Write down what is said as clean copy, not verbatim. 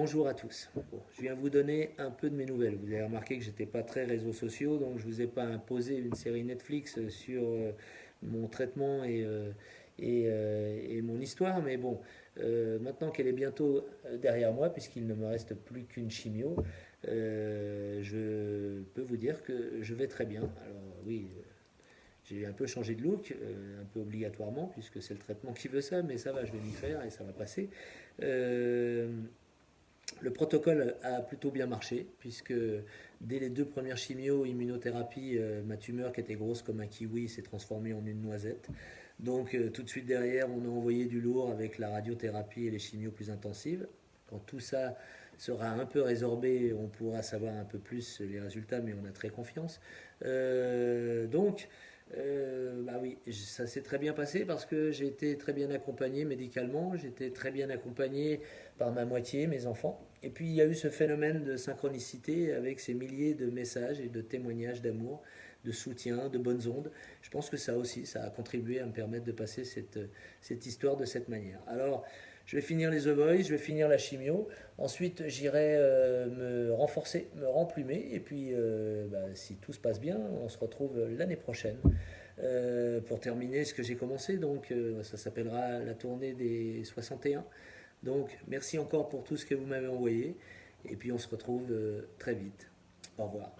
Bonjour à tous. Bon, je viens vous donner un peu de mes nouvelles. Vous avez remarqué que j'étais pas très réseaux sociaux, donc je vous ai pas imposé une série Netflix sur mon traitement et mon histoire. Mais bon, maintenant qu'elle est bientôt derrière moi, puisqu'il ne me reste plus qu'une chimio, je peux vous dire que je vais très bien. Alors oui, j'ai un peu changé de look, un peu obligatoirement, puisque c'est le traitement qui veut ça, mais ça va, je vais m'y faire et ça va passer. Euh, le protocole a plutôt bien marché, puisque dès les 2 premières chimio-immunothérapie, ma tumeur qui était grosse comme un kiwi s'est transformée en une noisette. Donc tout de suite derrière, on a envoyé du lourd avec la radiothérapie et les chimios plus intensives. Quand tout ça sera un peu résorbé, on pourra savoir un peu plus les résultats, mais on a très confiance. Bah oui, ça s'est très bien passé parce que j'ai été très bien accompagné médicalement, j'étais très bien accompagné par ma moitié, mes enfants. Et puis il y a eu ce phénomène de synchronicité avec ces milliers de messages et de témoignages d'amour, de soutien, de bonnes ondes. Je pense que ça aussi, ça a contribué à me permettre de passer cette histoire de cette manière. Alors, je vais finir les The Voice, je vais finir la chimio. Ensuite, j'irai me renforcer, me remplumer. Et puis, si tout se passe bien, on se retrouve l'année prochaine pour terminer ce que j'ai commencé. Donc, ça s'appellera la tournée des 61. Donc, merci encore pour tout ce que vous m'avez envoyé. Et puis, on se retrouve très vite. Au revoir.